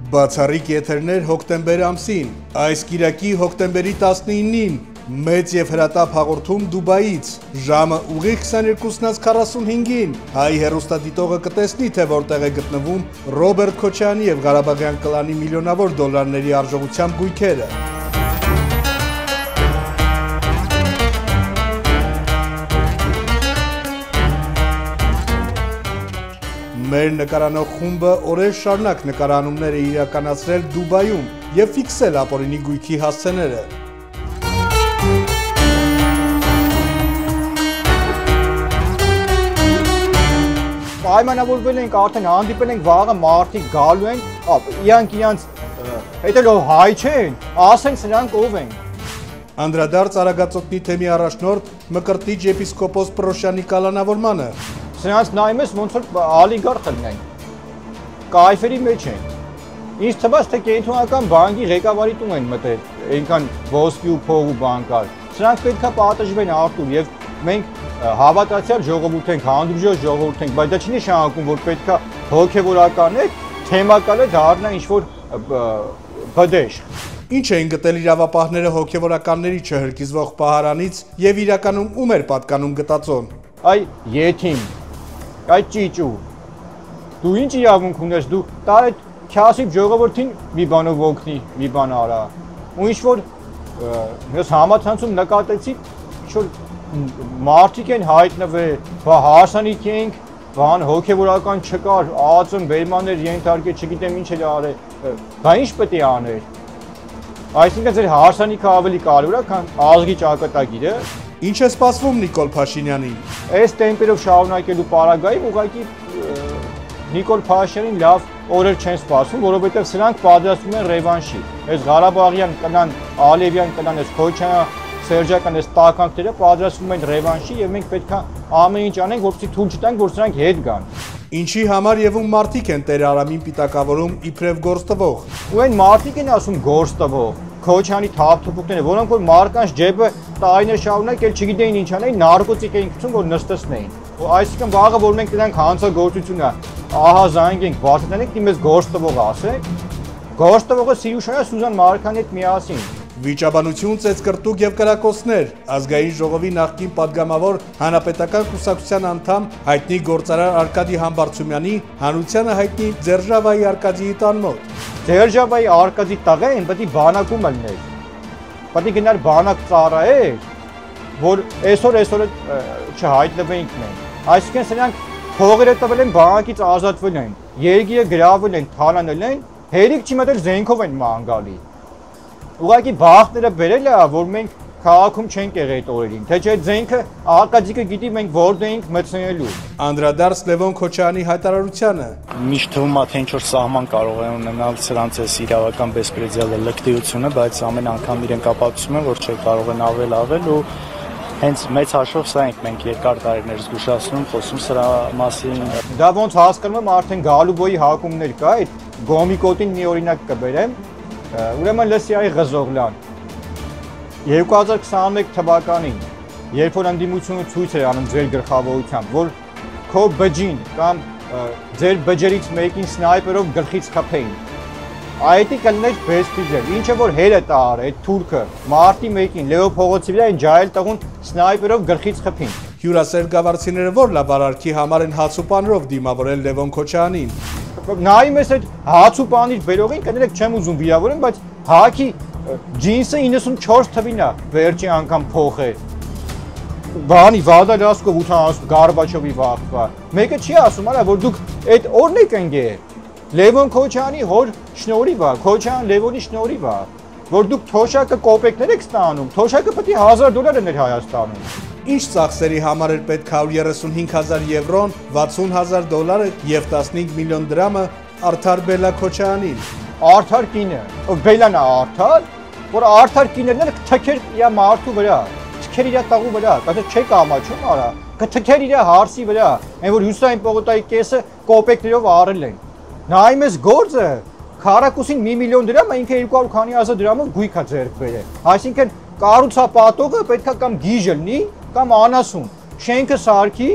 Բացառիկ եթերներ հոկտեմբեր ամսին, այս կիրակի հոկտեմբերի 19-ին, մեծ և հրատապ հաղորդում Դուբայից, ժամը ուղիղ 22:45-ին, հայ հեռուստադիտողը կտեսնի, թե որտեղ է գտնվում Ռոբերտ Քոչարյանի և Ղարաբաղյան կլանի միլիոնավոր դոլարների արժողությամբ գույքերը։ Մեր նկարանող խումբը օրեր շարունակ նկարանումներ է իրականացրել Դուբայում և ֆիքսել ապօրինի գույքի հասցեները։ Պայմանավորվել ենք, արդեն հանդիպել ենք, վաղը մարդիկ գալու են, իրանք հետո հայ չեն, ասենք սրանք ով են։ Անդրադարձ Արագածոտնի թեմի առաջնորդ Մկրտիչ եպիսկոպոս Պրոշյանի կալանավորմանը։ Սրանց նայում ես ոնց որ ալիգարխ լինեն, կայֆերի մեջ են։ Ինձ թվաց, թե կենտրոնական բանկի ղեկավարի տուն են մտել, այնքան ոսկի ու փող ու բան կար։ Սրանք պետքա պատժվեն Արտուր, եւ մենք հավատացյալ ժողովուրդ ենք, հանդուրժող ժողովուրդ ենք, բայց դա չի նշանակում, որ պետքա հոգեվորական է, թեմակալ է դառնա ինչ-որ բդեշ։ Ինչ էին գտել իրավապահները հոգեվորականների չհրկիզվող պահարանից եւ իրականում ում էր պատկանում գտածոն։ Այ եթին, այ ճիճու, դու ինչ իրավունք ունես, դու տար այդ քյասիվ ժողովրդին մի բանով օգնի, մի բան արա, ու ինչ-որ ես համացանցում նկատեցի, ինչ-որ մարդիկ են հայտնվել, հարսանիք ենք, բան հոգևորական չկար, ԱԱԾ-ն բերմաններ ենթարկել, չգիտեմ ինչ էր արել, բա ինչ պետք է աներ։ Այսինքն ձեր հարսանիքը ավելի կարևոր է, քան ազգի ճակատագիրը։ Ինչ է սպասվում Նիկոլ Փաշինյանին։ Այս տեմպերով շարունակելու պարագայում ուղղակի Նիկոլ Փաշինյանին լավ օրեր չեն սպասում, որովհետև սրանք պատրաստվում են ռևանշի։ Այս Ղարաբաղյան կնան, Ալևյան կնան, այս Քոչարյան, Սերժական այս տականքները պատրաստվում են ռևանշի եւ մենք պետք է ամեն ինչ անենք, որպեսզի թույլ չտանք, որ սրանք հետ գան։ Ինչի համար եւ ում մարդիկ են Տեր Արամին պիտակավորում իբրև գործ տվող։ Ու այն մարդիկ են ասում գործ տվող, Քոչարյանի թափթփուկները, որոնք որ մարկանց ջեբը տարիներ շարունակ էլ չգիտեին ինչ անեն, նարկոտիկ էին գցում, որ նստեցնեին։ Այսինքն վաղը որ մենք դրանք հանցագործությունը ահա զանգ ենք, բացատրենք, դիմես գործ տվող ասեք։ Գործ տվողը Սիրուշյանը Սուզան Մարկանի հետ միասին։ Վիճաբանություն, ծեծկրտուկ եւ կրակոցներ, ազգային ժողովի նախկին падգամավոր հանրապետական կուսակցության անդամ հայտնի գործարար Արկադի Համբարձումյանի հանրությանը հայտնի Ձերժավայի Արկադիի տան մոտ։ Ձերժավայի Արկադի տղեն պետք է բանակում լիներ։ Պետք է գնար բանակ ծառայեր, որ այսօր չհայտնվեինք մենք։ Այսինքն սրանք փողերը տվել են բանակից ազատվել են, երգիրը գրավել են, թալանել են, հերիք չի մտել զենքով են ման գալի։ Ուղղակի բախտները բերել է, որ մենք քաղաքում չենք եղել այդ օրերին, թե չէ զենքը Արկադիկը գիտի մենք որտեղ ենք մտցնելու։ Անդրադարձ Լևոն Քոչարյանի հայտարարությանը։ Միշտ թվում է, թե ինչ-որ սահման կարող է ունենալ սրանց այս իրավական բեսպրեդիալը լկտիությունը, բայց ամեն անգամ իրենք ապացուցում են, որ չէ կարող են ավել ու հենց մեծ հաշվով սա ենք մենք երկար տարիներ զգուշացնում, խոսում սրա մասին։ Դա ոնց հասկանում եմ, արդեն Գալուբոյի հակումներ կա, այդ Գոմիկոտին մի օրինակ կբերեմ, ուրեմն Լսիայի Ղզողլյան 2021 թվականին, երբ որ ընդդիմությունը ցույց էր անում ձեր գլխավորությամբ, որ քո բջին կամ ձեր բջերից մեկին սնայպերով գլխից խփեին, այդի կլներ բեսպիջել, ինչը որ հերը տար, այդ թուրքը, մարտի մեկին, Լեո Փողոցի վրա այն ջահել տղուն սնայպերով գլխից խփին։ Հյուրասեր գավառցիները որ լավարարքի համար են հաց ու պանրով դիմավորել Լևոն Քոչարյանին։ Նայում ես այդ հաց ու պանիր բերողին, կներեք չեմ ուզում վիրավորեմ, բայց հակի ջինսը 94 թվին է վերջի անգամ փոխել։ Բանի Վադա Լասկով 80 Գարբաչովի վաղվա։ Մեկը չի ասում, արա որ դուք այդ օրն եք ընկել։ Լևոն Քոչարյանի հոր շնորհիվ է, Քոչարյան Լևոնի շնորհիվ է, որ դուք թոշակը կոպեկներ եք ստանում, թոշակը պետք է $1000 էր Հայաստանում։ Ինչ ծախսերի համար էր պետք 135,000 եվրոն, $60,000 եւ 15 միլիոն դրամը Արդար Բելա Քոչարյանին։ Արդար կինը, Բելան է արդար, որ արդար կիներն էլ թքեր իր մարդու վրա, թքեր իր տաղու վրա, դա չեք ամաչում արա, կթքեր իր հարսի վրա, այն որ հյուսային պողոտայի կեսը կոպեկներով առել են։ Նայում ես գործը, քառակուսին 1 միլիոն դրամ, ինքը 200 քանի հազար դրամով գույք է ձեռք բերել։ Այսինքն կառուցապատողը պետքա կամ գիժ լինի, կամ անասուն, շենքը սարքի,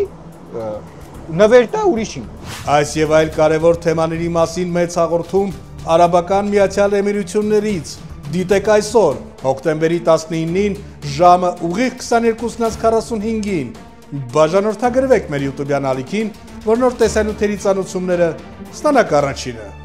նվեր տա ուրիշին։ Այս եւ այլ կարևոր թեմաների մասին մեծ հաղորդում Արաբական Միացյալ Էմիրություններից։ Դիտեք այսօր, հոկտեմբերի 19-ին ժամը ուղիղ 22:45-ին։ Բաժանորդագրվեք մեր YouTube ալիքին, որ նոր տեսանյութերի ծանուցումները ստանաք առաջինը։